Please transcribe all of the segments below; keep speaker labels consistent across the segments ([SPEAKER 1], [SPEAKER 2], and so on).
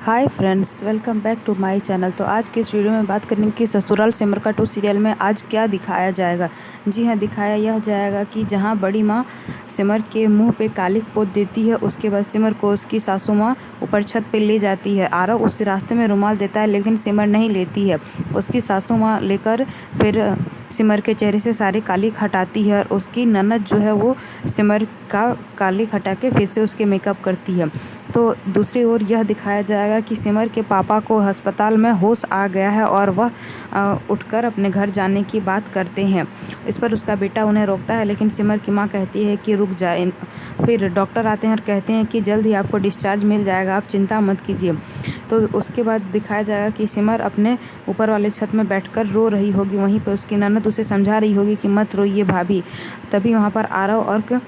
[SPEAKER 1] Hi friends, welcome back to my channel. तो आज की इस वीडियो में बात करेंगे कि ससुराल सिमर का 2 सीरियल में आज क्या दिखाया जाएगा। जी हाँ, दिखाया यह जाएगा कि जहां बड़ी माँ सिमर के मुंह पे कालिख पोत देती है, उसके बाद सिमर को उसकी सासू माँ ऊपर छत पे ले जाती है। आरव उस रास्ते में रुमाल देता है लेकिन सिमर नहीं लेती है। उसकी सासू माँ लेकर फिर सिमर के चेहरे से सारी कालिख हटाती है और उसकी ननद जो है वो सिमर का कालिख हटा के फिर से उसके मेकअप करती है। तो दूसरी ओर यह दिखाया जाएगा कि सिमर के पापा को अस्पताल में होश आ गया है और वह उठकर अपने घर जाने की बात करते हैं। इस पर उसका बेटा उन्हें रोकता है लेकिन सिमर की माँ कहती है कि रुक जाए। फिर डॉक्टर आते हैं और कहते हैं कि जल्द ही आपको डिस्चार्ज मिल जाएगा, आप चिंता मत कीजिए। तो उसके बाद दिखाया जाएगा कि सिमर अपने ऊपर वाले छत में बैठकर रो रही होगी। वहीं पर उसकी ननद उसे समझा रही होगी कि मत रोइए भाभी। तभी वहाँ पर आरव और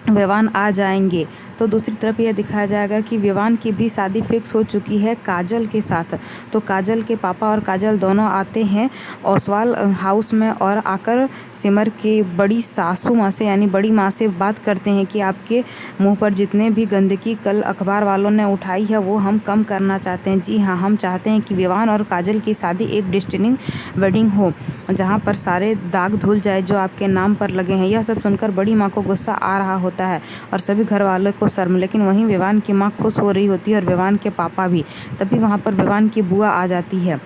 [SPEAKER 1] विवान आ जाएंगे। तो दूसरी तरफ यह दिखाया जाएगा कि विवान की भी शादी फिक्स हो चुकी है काजल के साथ। तो काजल के पापा और काजल दोनों आते हैं ओसवाल हाउस में और आकर सिमर की बड़ी सासू माँ से यानी बड़ी माँ से बात करते हैं कि आपके मुंह पर जितने भी गंदगी कल अखबार वालों ने उठाई है वो हम कम करना चाहते हैं। जी हाँ, हम चाहते हैं कि विवान और काजल की शादी एक डेस्टिनी वेडिंग हो जहाँ पर सारे दाग धुल जाए जो आपके नाम पर लगे हैं। यह सब सुनकर बड़ी माँ को गुस्सा आ रहा होता है और सभी घर वालों को शर्म, लेकिन वहीं विवान की माँ खुश हो रही होती है और विवान के पापा भी। तभी वहाँ पर विवान की बुआ आ जाती है।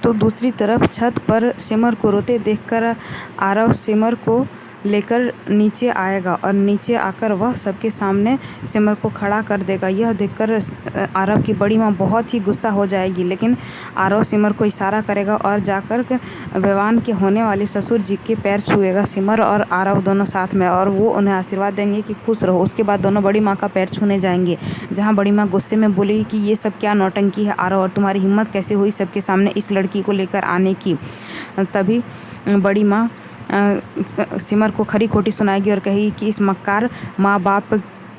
[SPEAKER 1] तो दूसरी तरफ छत पर सिमर को रोते देखकर आरव सिमर को लेकर नीचे आएगा और नीचे आकर वह सबके सामने सिमर को खड़ा कर देगा। यह देखकर आरव की बड़ी माँ बहुत ही गुस्सा हो जाएगी, लेकिन आरव सिमर को इशारा करेगा और जाकर विवान के होने वाले ससुर जी के पैर छुएगा, सिमर और आरव दोनों साथ में, और वो उन्हें आशीर्वाद देंगे कि खुश रहो। उसके बाद दोनों बड़ी माँ का पैर छूने जाएंगे, जहाँ बड़ी माँ गुस्से में बोलेगी कि ये सब क्या नौटंकी है आरव, और तुम्हारी हिम्मत कैसे हुई सबके सामने इस लड़की को लेकर आने की। तभी बड़ी माँ सिमर को खरी खोटी सुनाएगी और कहेगी कि इस मक्कार माँ बाप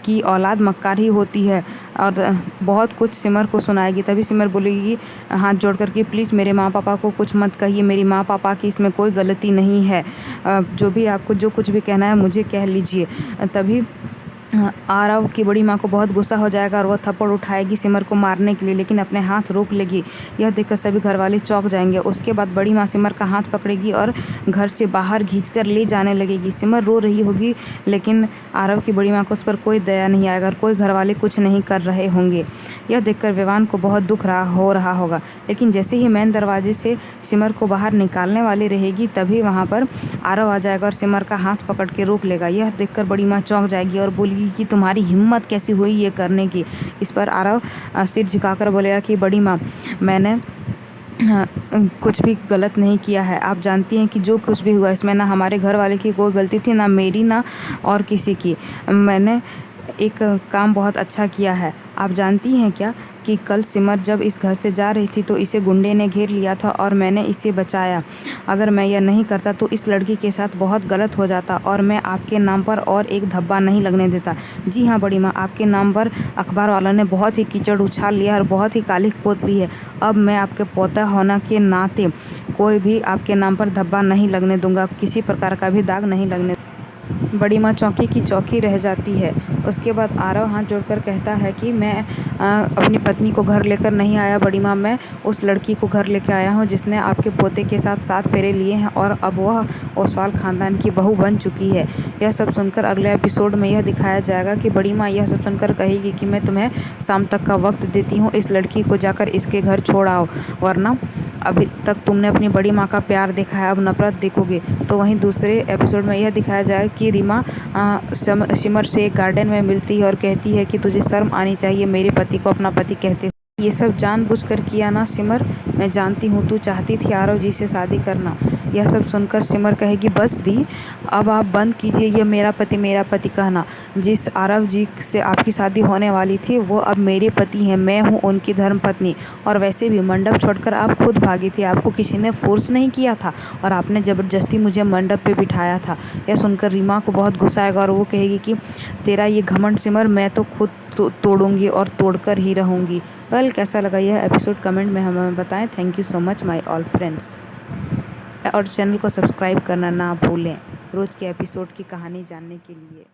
[SPEAKER 1] की औलाद मक्कार ही होती है, और बहुत कुछ सिमर को सुनाएगी। तभी सिमर बोलेगी हाथ जोड़ कर कि प्लीज़ मेरे माँ पापा को कुछ मत कहिए, मेरी माँ पापा की इसमें कोई गलती नहीं है, जो भी आपको जो कुछ भी कहना है मुझे कह लीजिए। तभी आरव की बड़ी माँ को बहुत गुस्सा हो जाएगा और वह थप्पड़ उठाएगी सिमर को मारने के लिए, लेकिन अपने हाथ रोक लेगी। यह देखकर सभी घर वाले चौंक जाएंगे। उसके बाद बड़ी माँ सिमर का हाथ पकड़ेगी और घर से बाहर खींचकर ले जाने लगेगी। सिमर रो रही होगी लेकिन आरव की बड़ी माँ को उस पर कोई दया नहीं आएगा और कोई घर वाले कुछ नहीं कर रहे होंगे। यह देखकर विवान को बहुत दुख हो रहा होगा, लेकिन जैसे ही मेन दरवाजे से सिमर को बाहर निकालने वाली रहेगी तभी वहाँ पर आरव आ जाएगा और सिमर का हाथ पकड़ के रोक लेगा। यह देखकर बड़ी माँ चौंक जाएगी और बोलेगी कि तुम्हारी हिम्मत कैसी हुई ये करने की। इस पर आरव सिर झुकाकर बोलेगा कि बड़ी माँ, मैंने कुछ भी गलत नहीं किया है। आप जानती हैं कि जो कुछ भी हुआ इसमें ना हमारे घर वाले की कोई गलती थी, ना मेरी ना और किसी की। मैंने एक काम बहुत अच्छा किया है। आप जानती हैं क्या कि कल सिमर जब इस घर से जा रही थी तो इसे गुंडे ने घेर लिया था और मैंने इसे बचाया। अगर मैं यह नहीं करता तो इस लड़की के साथ बहुत गलत हो जाता और मैं आपके नाम पर और एक धब्बा नहीं लगने देता। जी हाँ बड़ी माँ, आपके नाम पर अखबार वालों ने बहुत ही कीचड़ उछाल लिया और बहुत ही कालिख पोत ली है। अब मैं आपके पोता होने के नाते कोई भी आपके नाम पर धब्बा नहीं लगने दूंगा, किसी प्रकार का भी दाग नहीं लगने। बड़ी माँ चौकी की चौकी रह जाती है। उसके बाद आरव हाथ जोड़कर कहता है कि मैं अपनी पत्नी को घर लेकर नहीं आया बड़ी माँ, मैं उस लड़की को घर लेकर आया हूँ जिसने आपके पोते के साथ 7 फेरे लिए हैं और अब वह ओसवाल खानदान की बहू बन चुकी है। यह सब सुनकर अगले एपिसोड में यह दिखाया जाएगा कि बड़ी माँ यह सब सुनकर कहेगी कि मैं तुम्हें शाम तक का वक्त देती हूँ, इस लड़की को जाकर इसके घर छोड़ आओ, वरना अभी तक तुमने अपनी बड़ी माँ का प्यार देखा है, अब नफरत देखोगे। तो वहीं दूसरे एपिसोड में यह दिखाया जाए कि रीमा सिमर से एक गार्डन में मिलती है और कहती है कि तुझे शर्म आनी चाहिए मेरे पति को अपना पति कहते। ये सब जानबूझकर किया ना सिमर, मैं जानती हूँ तू चाहती थी आरव जी से शादी करना। यह सब सुनकर सिमर कहेगी बस दी, अब आप बंद कीजिए ये मेरा पति कहना। जिस आरव जी से आपकी शादी होने वाली थी वो अब मेरे पति हैं, मैं हूँ उनकी धर्म पत्नी। और वैसे भी मंडप छोड़कर आप खुद भागी थी, आपको किसी ने फोर्स नहीं किया था और आपने ज़बरदस्ती मुझे मंडप पे बिठाया था। यह सुनकर रीमा को बहुत गुस्सा आएगा और वो कहेगी कि तेरा ये घमंड सिमर, मैं तो खुद तोड़ूंगी और तोड़कर ही रहूँगी। वेल, कैसा लगा यह एपिसोड कमेंट में हमें बताएं। Thank you so much my all friends, और चैनल को सब्सक्राइब करना ना भूलें रोज़ के एपिसोड की कहानी जानने के लिए।